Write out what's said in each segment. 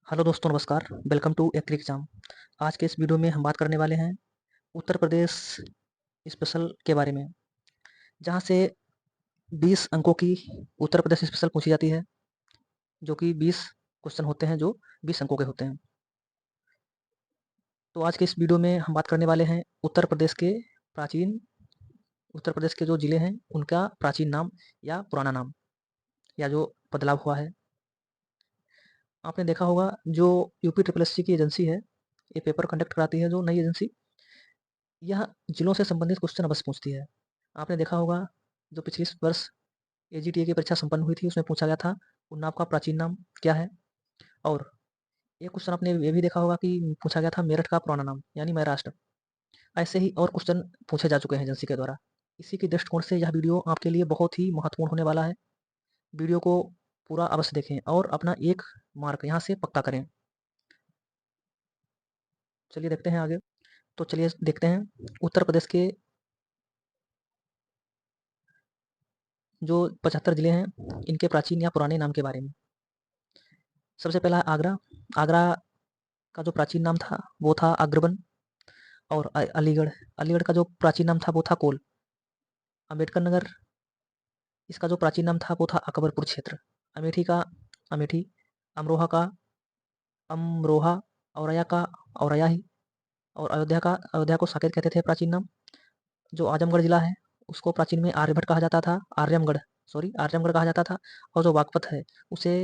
Hello दोस्तों, नमस्कार। Welcome to agri exam. आज के इस वीडियो में हम बात करने वाले हैं उत्तर प्रदेश स्पेशल के बारे में, जहां से 20 अंकों की उत्तर प्रदेश स्पेशल पूछी जाती है, जो कि 20 क्वेश्चन होते हैं, जो 20 अंकों के होते हैं। तो आज के इस वीडियो में हम बात करने वाले हैं उत्तर प्रदेश के जो जिले हैं उनका प्राचीन नाम या पुराना नाम, या जो बदलाव हुआ है। आपने देखा होगा, जो यूपी ट्रिपल एससी की एजेंसी है, ये पेपर कंडक्ट कराती है, जो नई एजेंसी, यह जिलों से संबंधित क्वेश्चन अवश्य पूछती है। आपने देखा होगा, जो पिछले वर्ष एजीटीए की परीक्षा संपन्न हुई थी, उसमें पूछा गया था उन्नाव का प्राचीन नाम क्या है। और एक क्वेश्चन आपने ये भी देखा होगा कि पूछा गया था मेरठ का पुराना नाम, यानी महाराष्ट्र। ऐसे ही और क्वेश्चन पूछे जा चुके हैं एजेंसी के द्वारा। इसी के दृष्टिकोण से यह वीडियो आपके लिए बहुत ही महत्वपूर्ण होने वाला है। वीडियो को पूरा अवश्य देखें और अपना 1 मार्क यहाँ से पक्का करें। चलिए देखते हैं आगे। तो चलिए देखते हैं उत्तर प्रदेश के जो 75 जिले हैं, इनके प्राचीन या पुराने नाम के बारे में। सबसे पहला आगरा। आगरा का जो प्राचीन नाम था वो था अग्रबन। और अलीगढ़, अलीगढ़ का जो प्राचीन नाम था वो था कोल। अम्बेडकर नगर, इसका जो प्राचीन नाम था वो था अकबरपुर क्षेत्र। अमेठी का अमेठी, अमरोहा का अमरोहा, औरैया का औरैया ही, और अयोध्या को साकेत कहते थे प्राचीन नाम। जो आजमगढ़ जिला है, उसको प्राचीन में आर्यभट्ट कहा जाता था, आर्यमगढ़ कहा जाता था। और जो बागपत है, उसे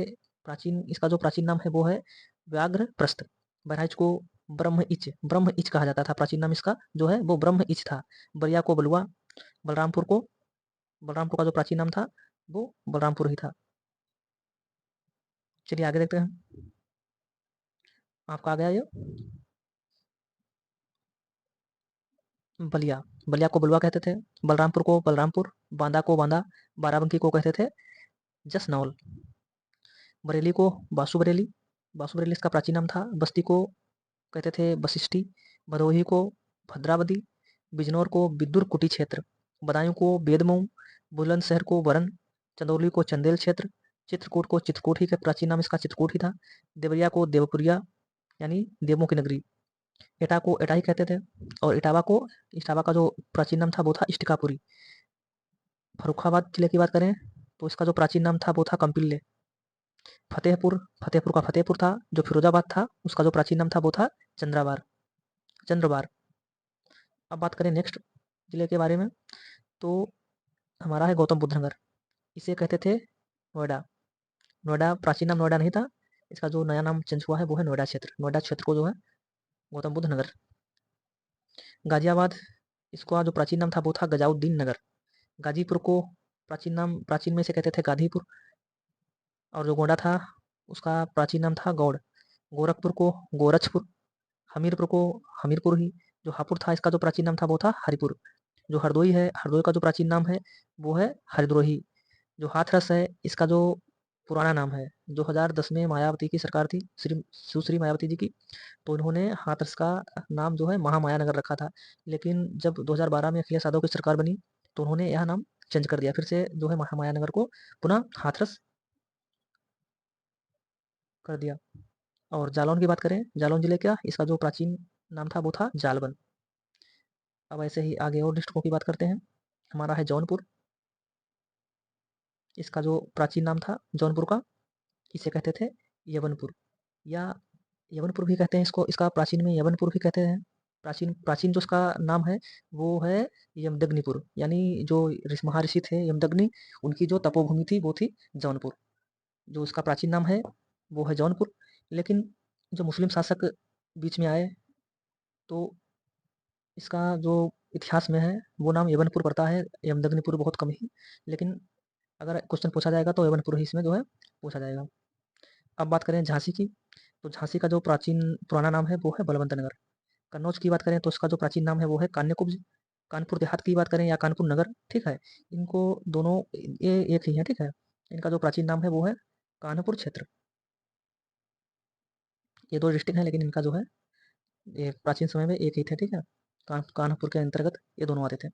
इसका जो प्राचीन नाम है वो है व्याघ्रप्रस्थ। बहराइच को ब्रह्म इच कहा जाता था, प्राचीन नाम इसका जो है वो ब्रह्म इच था। बलिया को बलुआ, बलरामपुर का जो प्राचीन नाम था वो बलरामपुर ही था। चलिए आगे देखते हैं। आपका आ गया ये बलिया। बलिया को बलुआ कहते थे, बलरामपुर को बलरामपुर, बांदा को बांदा, बाराबंकी को कहते थे जसनौल, बरेली को बासुबरेली, बासुबरेली इसका प्राचीन नाम था। बस्ती को कहते थे बशिष्ठी, भदोही को भद्रावती, बिजनौर को बिदुर कुटी क्षेत्र, बदायूं को बेदमऊ, बुलंदशहर को वरन, चंदौली को चंदेल क्षेत्र, चित्रकूट को चित्रकूट ही का प्राचीन नाम इसका चित्रकूट ही था। देवरिया को देवपुरिया, यानी देवों की नगरी। एटा को एटा ही कहते थे। और इटावा का जो प्राचीन नाम था वो था इष्टिकापुरी। फर्रुखाबाद जिले की बात करें तो इसका जो प्राचीन नाम था वो था कंपिल्ले। फतेहपुर का फतेहपुर था, जो फिरोजाबाद था, उसका जो प्राचीन नाम था वो था चंद्रबार। अब बात करें नेक्स्ट जिले के बारे में, तो हमारा है गौतम बुद्ध नगर। इसे कहते थे नोएडा। नोएडा प्राचीन नाम नोएडा नहीं था, इसका जो नया नाम चेंज हुआ है वो है नोएडा क्षेत्र। नोएडा क्षेत्र को जो है गौतम बुद्ध नगर। गाजियाबाद, इसका जो प्राचीन नाम था वो था गजाउद्दीन नगर। गाजीपुर को प्राचीन में से कहते थे गाधीपुर। और जो गोंडा था, उसका प्राचीन नाम था गौड़। गोरखपुर को गोरछपुर, हमीरपुर को हमीरपुर ही। जो हापुड़ था, इसका जो प्राचीन नाम था वो था हरिपुर। जो हरदोई है, हरदोई का जो प्राचीन नाम है वो है हरिद्रोही। जो हाथरस है, इसका जो पुराना नाम है, 2010 में मायावती की सरकार थी, सुश्री मायावती जी की, तो उन्होंने हाथरस का नाम जो है महामाया नगर रखा था। लेकिन जब 2012 में अखिलेश यादव की सरकार बनी, तो उन्होंने यह नाम चेंज कर दिया, फिर से जो है महामाया नगर को पुनः हाथरस कर दिया। और जालौन की बात करें, जालौन जिले का इसका जो प्राचीन नाम था वो था जालबन। अब ऐसे ही आगे और डिस्ट्रिक्टों की बात करते हैं। हमारा है जौनपुर। इसका जो प्राचीन नाम था जौनपुर का, इसे कहते थे यवनपुर, या यवनपुर भी कहते हैं इसको। इसका प्राचीन में यवनपुर भी कहते हैं। प्राचीन प्राचीन जो इसका नाम है वो है यमदग्निपुर, यानी जो महर्षि थे यमदग्नि, उनकी जो तपोभूमि थी वो थी जौनपुर। जो इसका प्राचीन नाम है वो है जौनपुर। लेकिन जो मुस्लिम शासक बीच में आए, तो इसका जो इतिहास में है वो नाम यवनपुर पड़ता है, यमदग्निपुर बहुत कम ही। लेकिन अगर क्वेश्चन पूछा जाएगा तो यवनपुर ही इसमें जो है पूछा जाएगा। अब बात करें झांसी की, तो झांसी का जो पुराना नाम है वो है बलवंत नगर। कन्नौज की बात करें तो इसका जो प्राचीन नाम है वो है कान्यकुब्ज। कानपुर देहात की बात करें या कानपुर नगर, ठीक है, इनको दोनों ये एक ही है, ठीक है। इनका जो प्राचीन नाम है वो है कानपुर क्षेत्र। ये 2 डिस्ट्रिक्ट हैं, लेकिन इनका जो है ये प्राचीन समय में एक ही थे, ठीक है। कानपुर के अंतर्गत ये दोनों आते थे।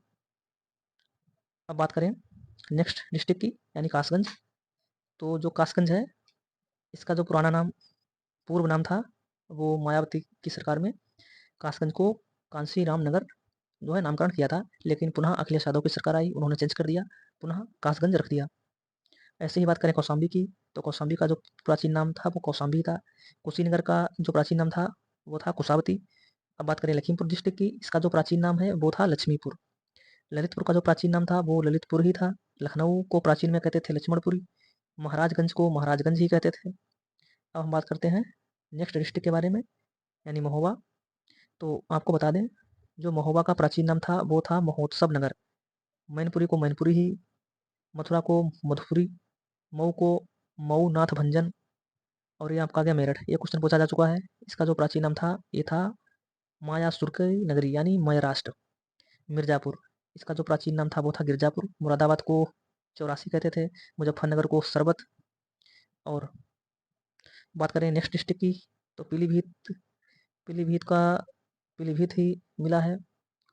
अब बात करें नेक्स्ट डिस्ट्रिक्ट की, यानी कासगंज। तो जो कासगंज है, इसका जो पूर्व नाम था वो मायावती की सरकार में कासगंज को कांशीराम नगर जो है नामकरण किया था, लेकिन पुनः अखिलेश यादव की सरकार आई, उन्होंने चेंज कर दिया, पुनः कासगंज रख दिया। ऐसे ही बात करें कौशाम्बी की, तो कौशाम्बी का जो प्राचीन नाम था वो कौशाम्बी था। कुशीनगर का जो प्राचीन नाम था वो था कुशावती। अब बात करें लखीमपुर डिस्ट्रिक्ट की, इसका जो प्राचीन नाम है वो था लक्ष्मीपुर। ललितपुर का जो प्राचीन नाम था वो ललितपुर ही था। लखनऊ को प्राचीन में कहते थे लक्ष्मणपुरी। महाराजगंज को महाराजगंज ही कहते थे। अब हम बात करते हैं नेक्स्ट डिस्ट्रिक्ट के बारे में, यानी महोबा। तो आपको बता दें, जो महोबा का प्राचीन नाम था वो था महोत्सव नगर। मैनपुरी को मैनपुरी ही, मथुरा को मधुपुरी, मऊ को मऊ नाथ भंजन, और ये आपका आ गया मेरठ। ये क्वेश्चन पूछा जा चुका है। इसका जो प्राचीन नाम था ये था माया सुरकई नगरी, यानी मयराष्ट्र। मिर्जापुर, इसका जो प्राचीन नाम था वो था गिरजापुर। मुरादाबाद को चौरासी कहते थे। मुजफ्फरनगर को सरबत। और बात करें नेक्स्ट डिस्ट्रिक्ट की, तो पीलीभीत। पीलीभीत का पीलीभीत ही मिला है,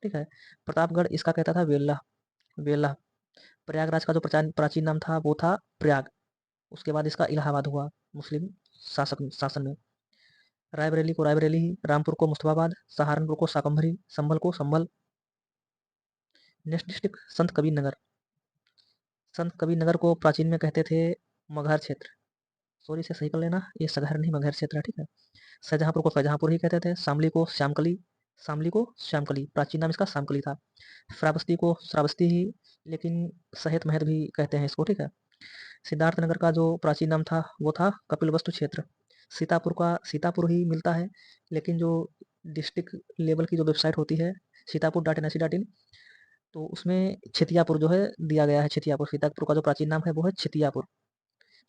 ठीक है। प्रतापगढ़ इसका कहता था वेल्ला। वेल्ला। प्रयागराज का जो प्राचीन नाम था वो था प्रयाग। उसके बाद इसका इलाहाबाद हुआ मुस्लिम शासन में। रायबरेली को रायबरेली ही, रामपुर को मुस्तफाबाद, सहारनपुर को शाकंभरी, संभल को संभल। नेक्स्ट डिस्ट्रिक्ट संत कबीर नगर। संत कबीर नगर को प्राचीन में कहते थे मगहर क्षेत्र। सॉरी, इसे सही कर लेना, ये सगहर नहीं मगहर क्षेत्र है, ठीक है। शाहजहाँपुर को शाहजहाँपुर ही कहते थे। शामली को श्यामकली। शामली को श्यामकली, प्राचीन नाम इसका श्यामकली था। श्रावस्ती को श्रावस्ती ही, लेकिन सहेत महत भी कहते हैं इसको, ठीक है। सिद्धार्थनगर का जो प्राचीन नाम था वो था कपिलवस्तु क्षेत्र। सीतापुर का सीतापुर ही मिलता है, लेकिन जो डिस्ट्रिक्ट लेवल की जो वेबसाइट होती है सीतापुर.nic.in, तो उसमें छितियापुर जो है दिया गया है। छितियापुर, सीतापुर का जो प्राचीन नाम है वो है छितियापुर।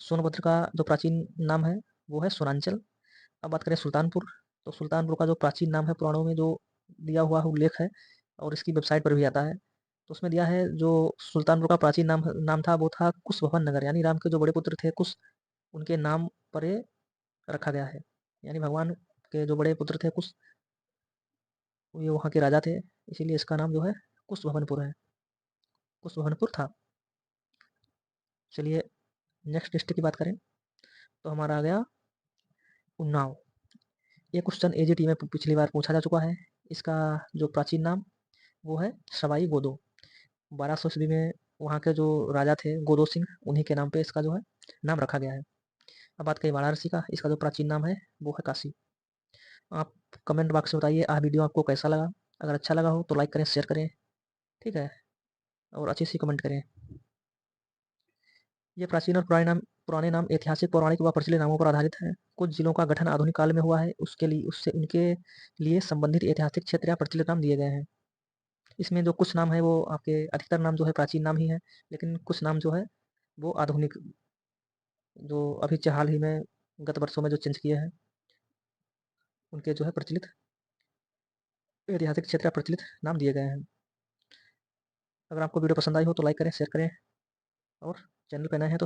सोनभद्र का जो प्राचीन नाम है वो है सोनांचल। अब बात करें सुल्तानपुर, तो सुल्तानपुर का जो प्राचीन नाम है पुराणों में जो दिया हुआ उल्लेख है, और इसकी वेबसाइट पर भी आता है, तो उसमें दिया है जो सुल्तानपुर का प्राचीन नाम नाम था वो था कुश भवन नगर, यानी राम के जो बड़े पुत्र थे कुश, उनके नाम पर ये रखा गया है। यानी भगवान के जो बड़े पुत्र थे कुश, ये वहाँ के राजा थे, इसीलिए इसका नाम जो है कुश भवनपुर है, कुश भवनपुर था। चलिए नेक्स्ट डिस्ट्रिक्ट की बात करें, तो हमारा आ गया उन्नाव। ये क्वेश्चन एजीटी में पिछली बार पूछा जा चुका है। इसका जो प्राचीन नाम वो है सवाई गोदो। 1200 ईस्वी में वहाँ के जो राजा थे गोदो सिंह, उन्हीं के नाम पे इसका जो है नाम रखा गया है। अब बात करें वाराणसी का, इसका जो प्राचीन नाम है वो है काशी। आप कमेंट बॉक्स में बताइए बीडियो आपको कैसा लगा। अगर अच्छा लगा हो तो लाइक करें, शेयर करें, ठीक है, और अच्छी सी कमेंट करें। ये प्राचीन और पुराने नाम ऐतिहासिक, पौराणिक व प्रचलित नामों पर आधारित हैं। कुछ जिलों का गठन आधुनिक काल में हुआ है, उसके लिए उससे उनके लिए संबंधित ऐतिहासिक क्षेत्र या प्रचलित नाम दिए गए हैं। इसमें जो कुछ नाम है वो आपके अधिकतर नाम जो है प्राचीन नाम ही है, लेकिन कुछ नाम जो है वो आधुनिक, जो अभी हाल ही में गत वर्षों में जो चेंज किए हैं, उनके जो है प्रचलित ऐतिहासिक क्षेत्र या प्रचलित नाम दिए गए हैं। अगर आपको वीडियो पसंद आई हो तो लाइक करें, शेयर करें, और चैनल पर नए हैं तो